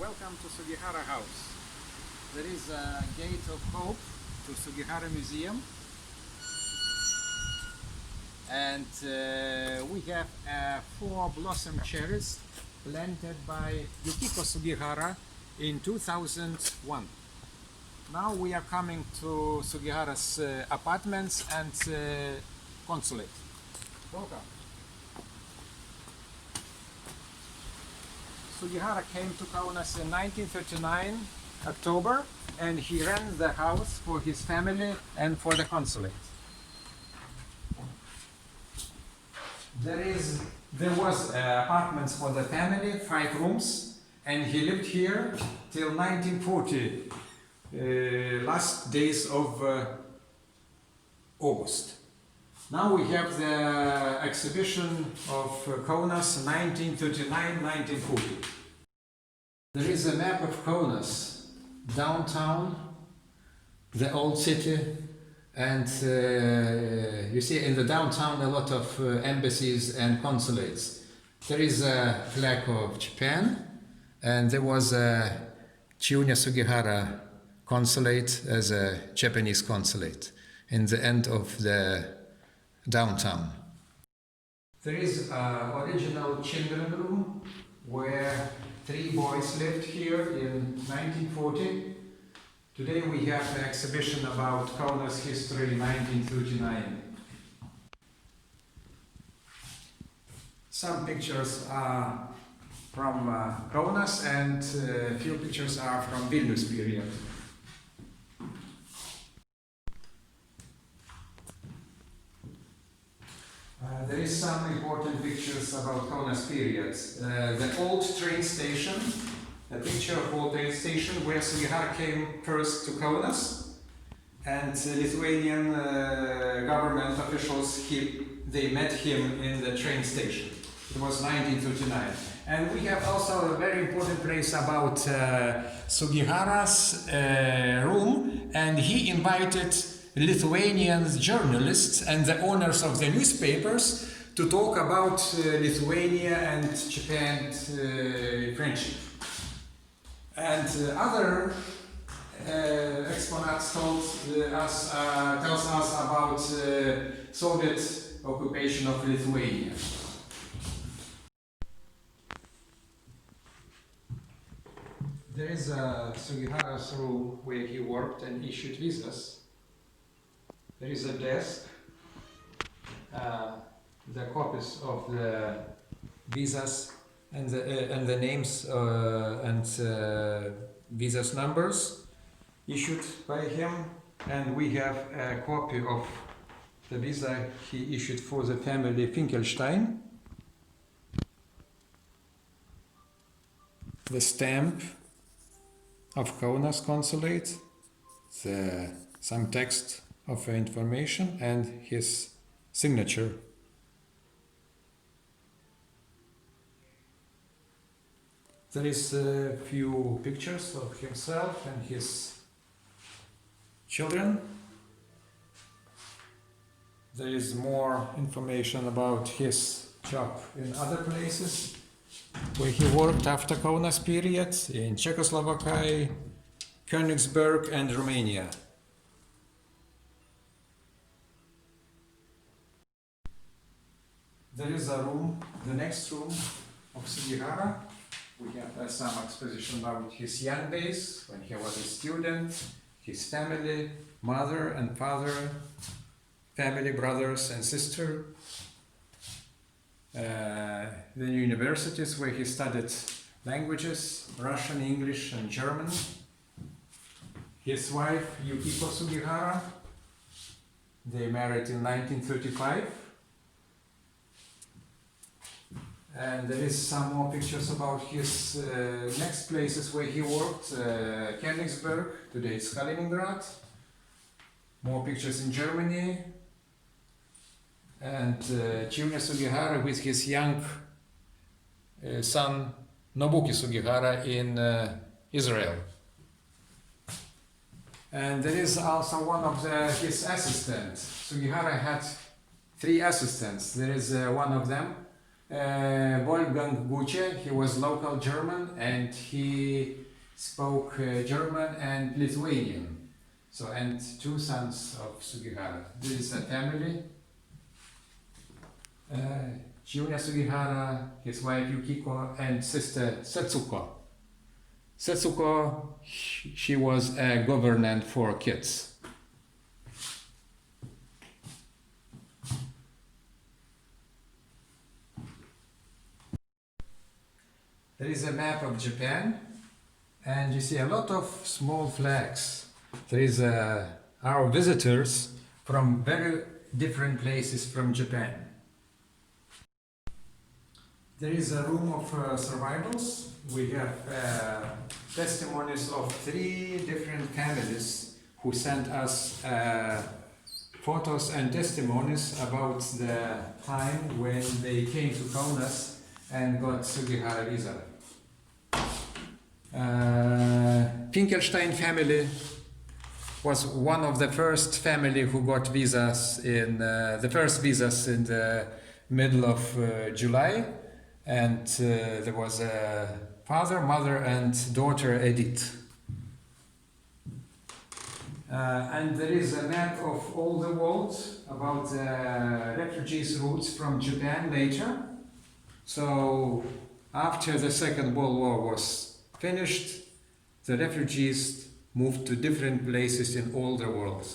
Welcome to Sugihara House. There is a gate of hope to Sugihara Museum. And we have 4 blossom cherries planted by Yukiko Sugihara in 2001. Now we are coming to Sugihara's apartments and consulate. Welcome. Sugihara came to Kaunas in 1939, October, and he ran the house for his family and for the consulate. There was apartments for the family, 5 rooms, and he lived here till 1940, last days of August. Now we have the exhibition of Kaunas 1939-1940. There is a map of Kaunas, downtown, the old city, and you see in the downtown a lot of embassies and consulates. There is a flag of Japan, and there was a Chiunya Sugihara consulate as a Japanese consulate in the end of the downtown. There is an original children room where 3 boys lived here in 1940. Today we have an exhibition about Kaunas history 1939. Some pictures are from Kaunas and a few pictures are from Vilnius period. There is some important pictures about Kaunas period. The old train station, a picture of old train station where Sugihara came first to Kaunas, and Lithuanian government officials, they met him in the train station. It was 1939. And we have also a very important place about Sugihara's room, and he invited Lithuanian journalists and the owners of the newspapers to talk about Lithuania and Japan friendship. And other exponents tells us about Soviet occupation of Lithuania. There is a Sugihara's room where he worked and issued visas. There is a desk, the copies of the visas and the names and visas numbers issued by him, and we have a copy of the visa he issued for the family Finkelstein. The stamp of Kaunas consulate, some text of information and his signature. There is a few pictures of himself and his children. There is more information about his job in other places where he worked after Kaunas period in Czechoslovakia, Königsberg and Romania. There is a room, the next room of Sugihara. We have some exposition about his young days, when he was a student, his family, mother and father, family, brothers and sister, the universities where he studied languages, Russian, English and German. His wife, Yukiko Sugihara, they married in 1935. And there is some more pictures about his next places where he worked, Königsberg, today it's Kaliningrad. More pictures in Germany. And Chiunya Sugihara with his young son Nobuki Sugihara in Israel. And there is also one of his assistants. Sugihara had 3 assistants. There is one of them Wolfgang Guce, he was local German and he spoke German and Lithuanian. So, and two sons of Sugihara. This is a family. Junior Sugihara, his wife Yukiko, and sister Setsuko. Setsuko, she was a governant for kids. There is a map of Japan, and you see a lot of small flags. There is our visitors from very different places from Japan. There is a room of survivals. We have testimonies of 3 different families who sent us photos and testimonies about the time when they came to Kaunas and got Sugihara visa. Finkelstein family was one of the first family who got visas in the first visas in the middle of July, and there was a father, mother, and daughter Edith. And there is a map of all the world about the refugees' routes from Japan later. So after the Second World War was finished, the refugees moved to different places in all the world.